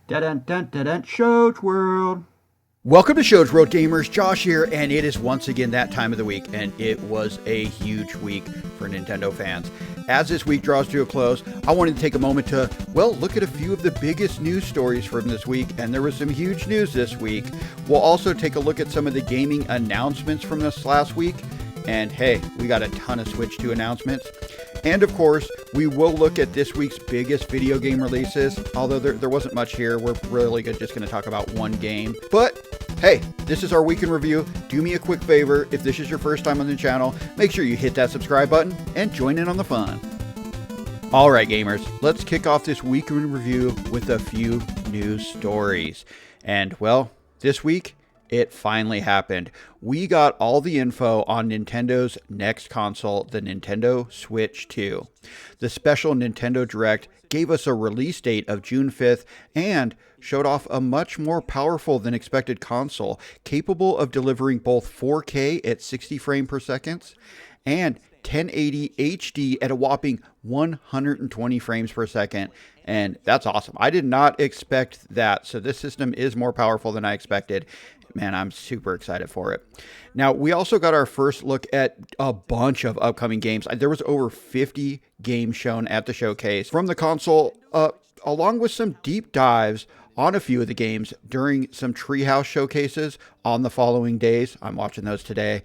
Dun-dun-dun-dun-dun, Show's World. Welcome to Show's World, gamers. Josh here, and it is once again that time of the week, and it was a huge week for Nintendo fans. As this week draws to a close, I wanted to take a moment to, look at a few of the biggest news stories from this week, and there was some huge news this week. We'll also take a look at some of the gaming announcements from this last week, and hey, we got a ton of Switch 2 announcements. And of course, we will look at this week's biggest video game releases, although there wasn't much here. We're really just going to talk about one game. But hey, this is our week in review. Do me a quick favor. If this is your first time on the channel, make sure you hit that subscribe button and join in on the fun. All right, gamers, let's kick off this week in review with a few news stories. And this week, it finally happened. We got all the info on Nintendo's next console, the Nintendo Switch 2. The special Nintendo Direct gave us a release date of June 5th and showed off a much more powerful than expected console, capable of delivering both 4K at 60 frames per second and 1080 HD at a whopping 120 frames per second. And that's awesome. I did not expect that. So this system is more powerful than I expected. Man, I'm super excited for it. Now, we also got our first look at a bunch of upcoming games. There was over 50 games shown at the showcase from the console, along with some deep dives on a few of the games during some Treehouse showcases on the following days. I'm watching those today.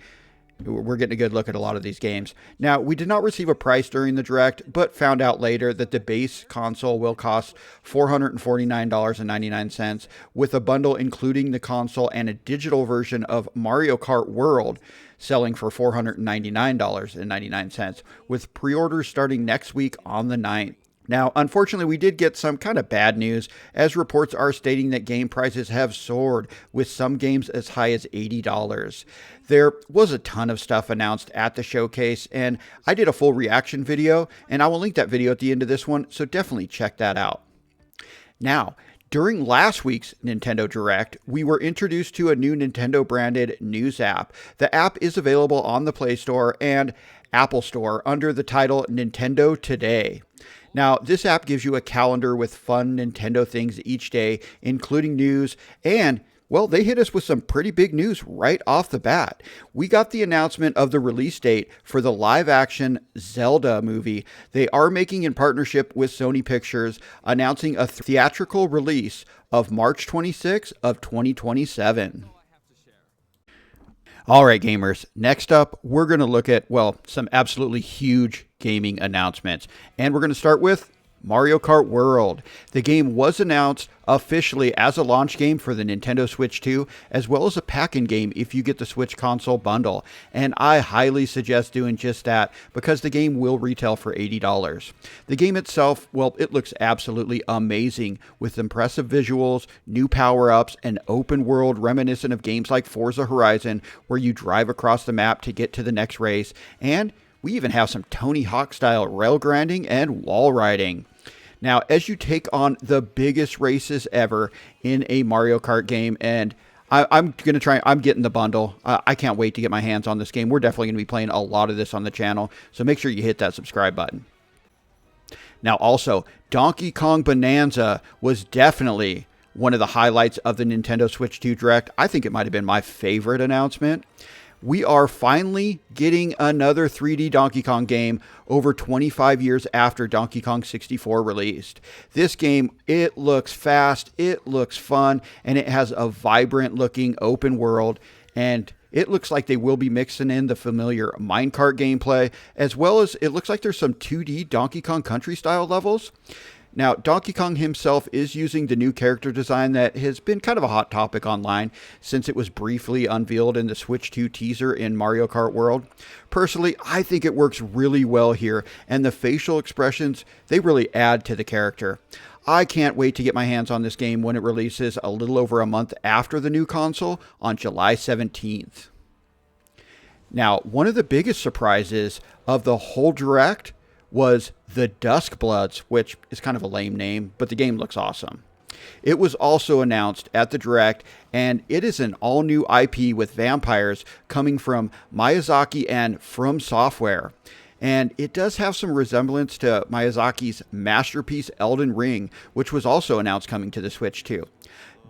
We're getting a good look at a lot of these games. Now, we did not receive a price during the Direct, but found out later that the base console will cost $449.99, with a bundle including the console and a digital version of Mario Kart World selling for $499.99, with pre-orders starting next week on the 9th. Now, unfortunately, we did get some kind of bad news, as reports are stating that game prices have soared, with some games as high as $80. There was a ton of stuff announced at the showcase, and I did a full reaction video, and I will link that video at the end of this one, so definitely check that out. Now, during last week's Nintendo Direct, we were introduced to a new Nintendo-branded news app. The app is available on the Play Store and Apple Store under the title Nintendo Today. Now, this app gives you a calendar with fun Nintendo things each day, including news, and, they hit us with some pretty big news right off the bat. We got the announcement of the release date for the live-action Zelda movie. They are making in partnership with Sony Pictures, announcing a theatrical release of March 26 of 2027. All right, gamers, next up, we're going to look at, some absolutely huge gaming announcements. And we're going to start with Mario Kart World. The game was announced officially as a launch game for the Nintendo Switch 2, as well as a pack-in game if you get the Switch console bundle. And I highly suggest doing just that, because the game will retail for $80. The game itself, it looks absolutely amazing, with impressive visuals, new power-ups, and open world reminiscent of games like Forza Horizon, where you drive across the map to get to the next race, and we even have some Tony Hawk-style rail grinding and wall riding. Now, as you take on the biggest races ever in a Mario Kart game, and I'm getting the bundle. I can't wait to get my hands on this game. We're definitely going to be playing a lot of this on the channel, so make sure you hit that subscribe button. Now, also, Donkey Kong Bonanza was definitely one of the highlights of the Nintendo Switch 2 Direct. I think it might have been my favorite announcement. We are finally getting another 3D Donkey Kong game over 25 years after Donkey Kong 64 released. This game, it looks fast, it looks fun, and it has a vibrant looking open world, and it looks like they will be mixing in the familiar minecart gameplay, as well as it looks like there's some 2D Donkey Kong Country style levels. Now, Donkey Kong himself is using the new character design that has been kind of a hot topic online since it was briefly unveiled in the Switch 2 teaser in Mario Kart World. Personally, I think it works really well here, and the facial expressions, they really add to the character. I can't wait to get my hands on this game when it releases a little over a month after the new console on July 17th. Now, one of the biggest surprises of the whole Direct was the Duskbloods, which is kind of a lame name, but the game looks awesome. It was also announced at the Direct, and it is an all-new IP with vampires coming from Miyazaki and From Software. And it does have some resemblance to Miyazaki's masterpiece Elden Ring, which was also announced coming to the Switch too.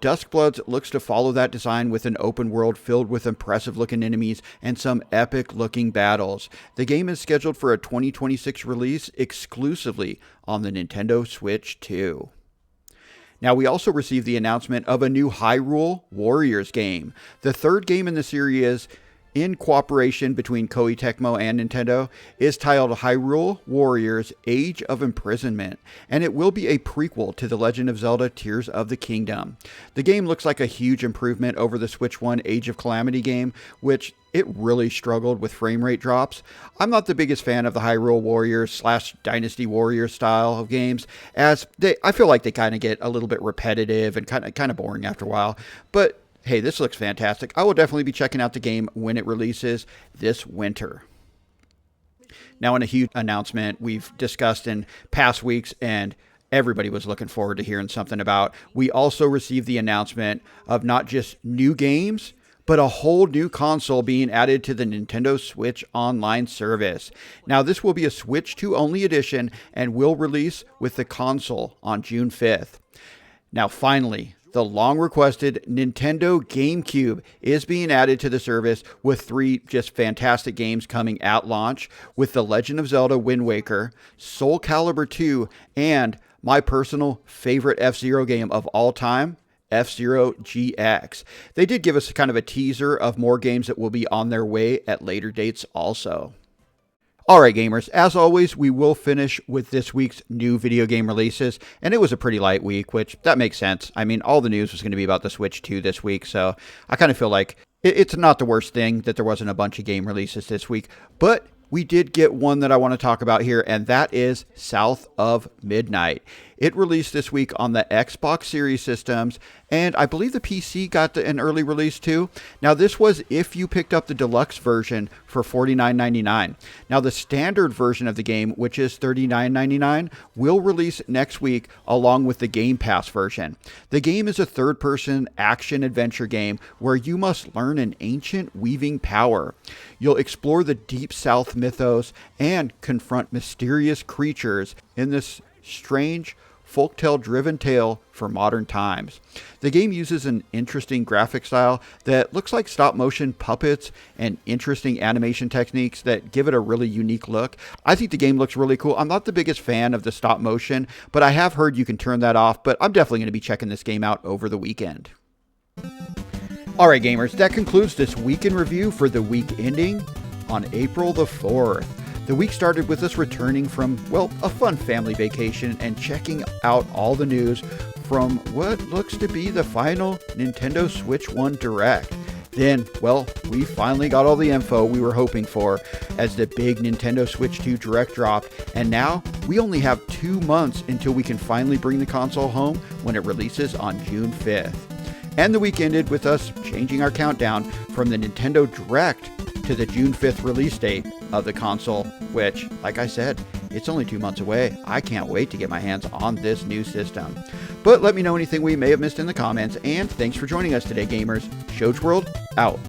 Duskbloods looks to follow that design with an open world filled with impressive looking enemies and some epic looking battles. The game is scheduled for a 2026 release exclusively on the Nintendo Switch 2. Now, we also received the announcement of a new Hyrule Warriors game. The third game in the series, in cooperation between Koei Tecmo and Nintendo, is titled Hyrule Warriors Age of Imprisonment, and it will be a prequel to The Legend of Zelda Tears of the Kingdom. The game looks like a huge improvement over the Switch 1 Age of Calamity game, which it really struggled with frame rate drops. I'm not the biggest fan of the Hyrule Warriors / Dynasty Warriors style of games, as I feel like they kind of get a little bit repetitive and kind of boring after a while, but hey, this looks fantastic. I will definitely be checking out the game when it releases this winter. Now, in a huge announcement we've discussed in past weeks and everybody was looking forward to hearing something about, we also received the announcement of not just new games, but a whole new console being added to the Nintendo Switch Online service. Now, this will be a Switch 2 only edition and will release with the console on June 5th. Now, finally, the long-requested Nintendo GameCube is being added to the service with 3 just fantastic games coming at launch, with The Legend of Zelda Wind Waker, Soul Calibur 2, and my personal favorite F-Zero game of all time, F-Zero GX. They did give us kind of a teaser of more games that will be on their way at later dates also. Alright gamers, as always, we will finish with this week's new video game releases, and it was a pretty light week, which that makes sense. I mean, all the news was going to be about the Switch 2 this week, so I kind of feel like it's not the worst thing that there wasn't a bunch of game releases this week, but we did get one that I want to talk about here, and that is South of Midnight. It released this week on the Xbox Series systems, and I believe the PC got an early release too. Now, this was if you picked up the deluxe version for $49.99. Now, the standard version of the game, which is $39.99, will release next week along with the Game Pass version. The game is a third-person action-adventure game where you must learn an ancient weaving power. You'll explore the Deep South mythos and confront mysterious creatures in this strange, folktale-driven tale for modern times. The game uses an interesting graphic style that looks like stop-motion puppets and interesting animation techniques that give it a really unique look. I think the game looks really cool. I'm not the biggest fan of the stop-motion, but I have heard you can turn that off, but I'm definitely going to be checking this game out over the weekend. Alright gamers, that concludes this week in review for the week ending on April the 4th. The week started with us returning from, well, a fun family vacation and checking out all the news from what looks to be the final Nintendo Switch 1 Direct. Then, well, we finally got all the info we were hoping for as the big Nintendo Switch 2 Direct dropped, and now we only have 2 months until we can finally bring the console home when it releases on June 5th. And the week ended with us changing our countdown from the Nintendo Direct to the June 5th release date of the console, which, like I said, it's only 2 months away. I can't wait to get my hands on this new system. But let me know anything we may have missed in the comments, and thanks for joining us today, gamers. Shows World, out.